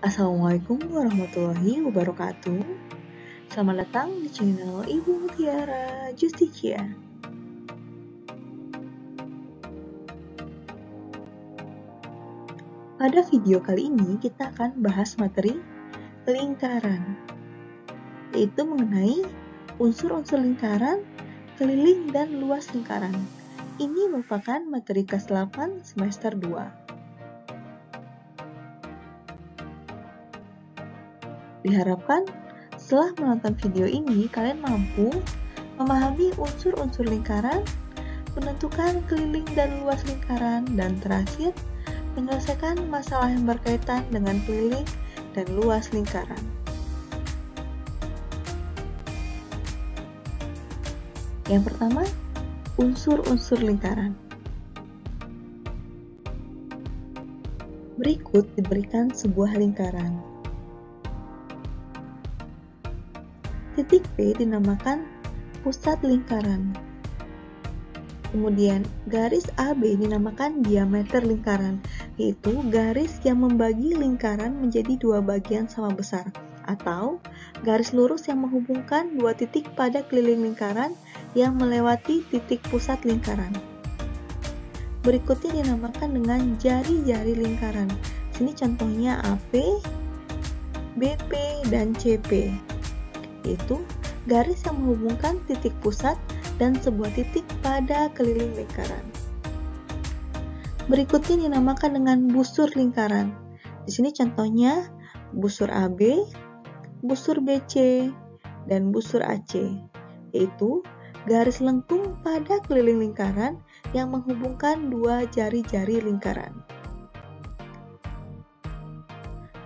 Assalamualaikum warahmatullahi wabarakatuh. Selamat datang di channel Ibu Mutiara Justicia. Pada video kali ini kita akan bahas materi lingkaran, yaitu mengenai unsur-unsur lingkaran, keliling dan luas lingkaran. Ini merupakan materi kelas 8 semester 2. Diharapkan setelah menonton video ini, kalian mampu memahami unsur-unsur lingkaran, menentukan keliling dan luas lingkaran, dan terakhir, menyelesaikan masalah yang berkaitan dengan keliling dan luas lingkaran. Yang pertama, unsur-unsur lingkaran. Berikut diberikan sebuah lingkaran. Titik P dinamakan pusat lingkaran. Kemudian garis AB dinamakan diameter lingkaran, yaitu garis yang membagi lingkaran menjadi dua bagian sama besar, atau garis lurus yang menghubungkan dua titik pada keliling lingkaran yang melewati titik pusat lingkaran. Berikutnya dinamakan dengan jari-jari lingkaran. Sini contohnya AP, BP, dan CP, yaitu garis yang menghubungkan titik pusat dan sebuah titik pada keliling lingkaran. Berikutnya dinamakan dengan busur lingkaran. Di sini contohnya busur AB, busur BC, dan busur AC, yaitu garis lengkung pada keliling lingkaran yang menghubungkan dua jari-jari lingkaran.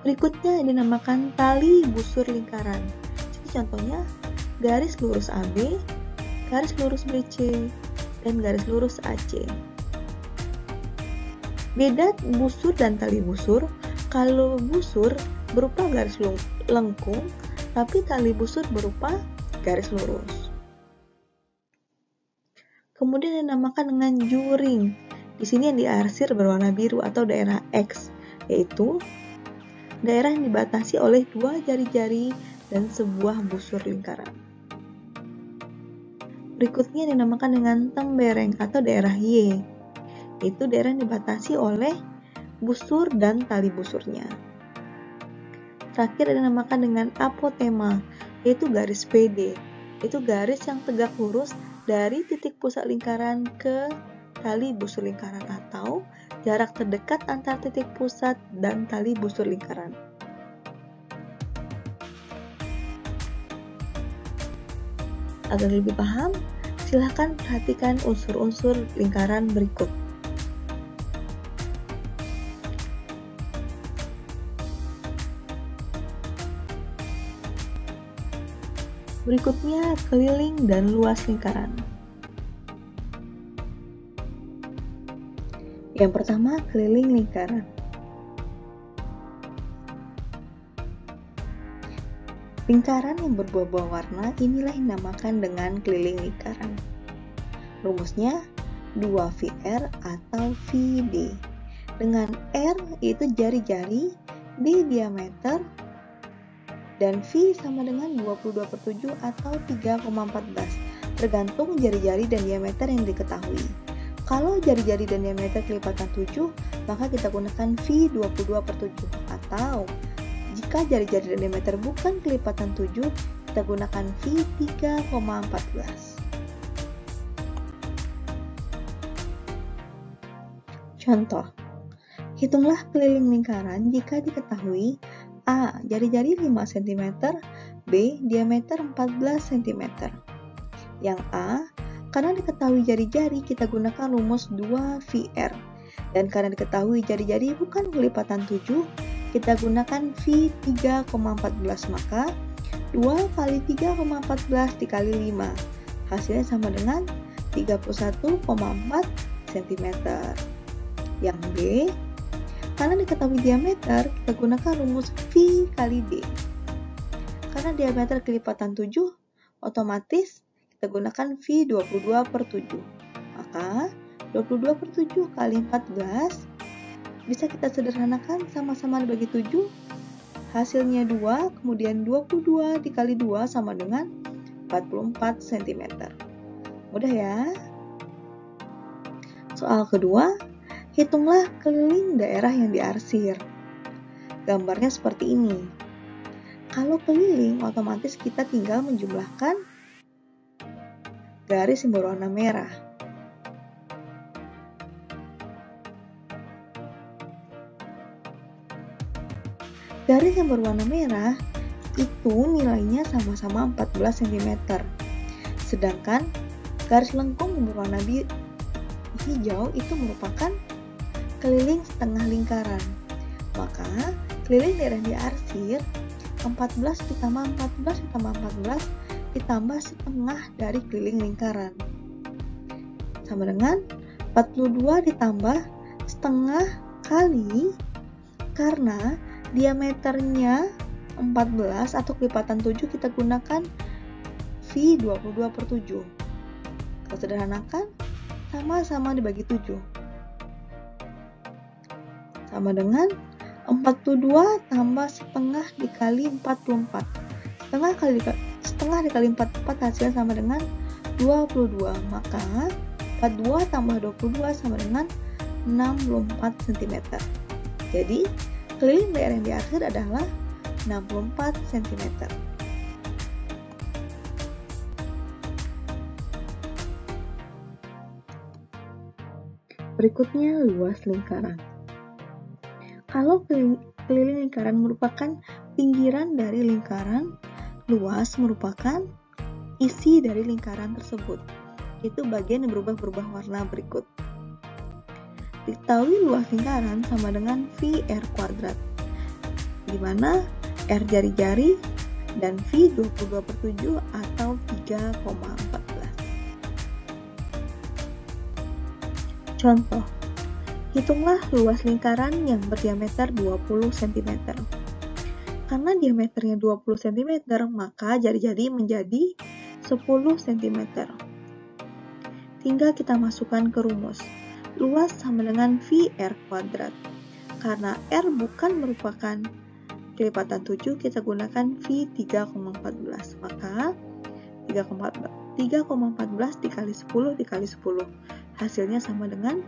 Berikutnya dinamakan tali busur lingkaran. Jadi contohnya garis lurus AB, garis lurus BC, dan garis lurus AC. Beda busur dan tali busur. Kalau busur berupa garis lengkung, tapi tali busur berupa garis lurus. Kemudian dinamakan dengan juring. Di sini yang diarsir berwarna biru atau daerah X, yaitu daerah yang dibatasi oleh dua jari-jari dan sebuah busur lingkaran. Berikutnya dinamakan dengan tembereng atau daerah Y, yaitu daerah yang dibatasi oleh busur dan tali busurnya. Terakhir dinamakan dengan apotema, yaitu garis PD, yaitu garis yang tegak lurus dari titik pusat lingkaran ke tali busur lingkaran atau jarak terdekat antara titik pusat dan tali busur lingkaran. Agar lebih paham, silakan perhatikan unsur-unsur lingkaran berikut. Berikutnya, keliling dan luas lingkaran. Yang pertama, keliling lingkaran. Lingkaran yang berbuah-buah warna inilah yang dinamakan dengan keliling lingkaran. Rumusnya 2VR atau VD. Dengan R yaitu jari-jari, D diameter, dan V sama dengan 22/7 atau 3,14, tergantung jari-jari dan diameter yang diketahui. Kalau jari-jari dan diameter kelipatan 7, maka kita gunakan V 22/7, atau jika jari-jari dan diameter bukan kelipatan 7, kita gunakan V 3,14. Contoh, hitunglah keliling lingkaran jika diketahui A. Jari-jari 5 cm, B. Diameter 14 cm. Yang A, karena diketahui jari-jari kita gunakan rumus 2VR, dan karena diketahui jari-jari bukan kelipatan 7, kita gunakan V 3,14, maka 2 kali 3,14 dikali 5, hasilnya sama dengan 31,4 cm. Yang B, karena diketahui diameter, kita gunakan rumus V kali D. Karena diameter kelipatan 7, otomatis kita gunakan V 22/7. Maka 22/7 kali 14 bisa kita sederhanakan, sama-sama dibagi 7, Hasilnya 2, kemudian 22 dikali 2 sama dengan 44 cm. Mudah ya? Soal kedua, hitunglah keliling daerah yang diarsir. Gambarnya seperti ini. Kalau keliling, otomatis kita tinggal menjumlahkan garis yang berwarna merah. Garis yang berwarna merah itu nilainya sama-sama 14 cm. Sedangkan garis lengkung yang berwarna hijau itu merupakan keliling setengah lingkaran. Maka keliling daerah yang diarsir 14 ditambah 14 ditambah 14 ditambah setengah dari keliling lingkaran. Sama dengan 42 ditambah setengah kali, karena diameternya 14 atau kelipatan 7 kita gunakan V 22/7. Kalau sederhanakan, sama-sama dibagi 7. Sama dengan 42 tambah setengah dikali 44. Setengah dikali 44 hasilnya sama dengan 22. Maka 42 tambah 22 sama dengan 64 cm. Jadi, keliling daerah yang diarsir adalah 64 cm. Berikutnya luas lingkaran. Kalau keliling lingkaran merupakan pinggiran dari lingkaran, luas merupakan isi dari lingkaran tersebut. Itu bagian yang berubah warna berikut. Diketahui luas lingkaran sama dengan V(R²), di mana R jari-jari dan V 22/7 atau 3,14. Contoh, hitunglah luas lingkaran yang berdiameter 20 cm. Karena diameternya 20 cm, maka jari-jari menjadi 10 cm. Tinggal kita masukkan ke rumus. Luas sama dengan V(R²). Karena R bukan merupakan kelipatan 7, kita gunakan V 3,14. Maka 3,14 dikali 10 dikali 10. Hasilnya sama dengan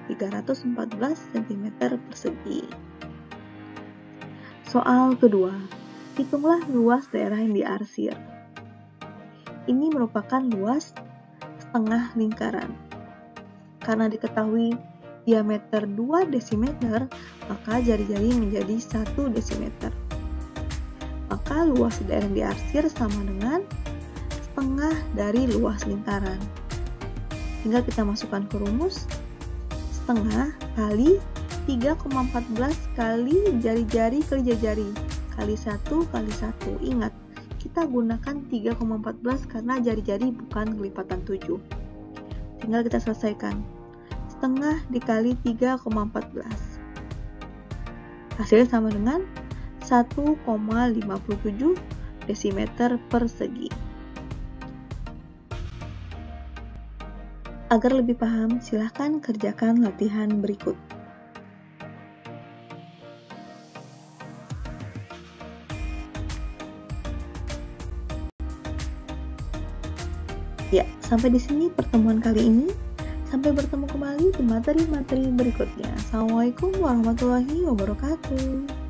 314 cm persegi. Soal kedua, hitunglah luas daerah yang diarsir. Ini merupakan luas setengah lingkaran. Karena diketahui diameter 2 desimeter, maka jari-jari menjadi 1 desimeter. Maka luas daerah yang diarsir sama dengan setengah dari luas lingkaran. Tinggal kita masukkan ke rumus. Setengah kali 3,14 kali jari-jari kali jari-jari kali 1 kali 1. Ingat, kita gunakan 3,14 karena jari-jari bukan kelipatan 7. Tinggal kita selesaikan. Setengah dikali 3,14. Hasilnya sama dengan 1,57 desimeter persegi. Agar lebih paham, silahkan kerjakan latihan berikut. Ya, sampai di sini pertemuan kali ini. Sampai bertemu kembali di materi-materi berikutnya. Assalamualaikum warahmatullahi wabarakatuh.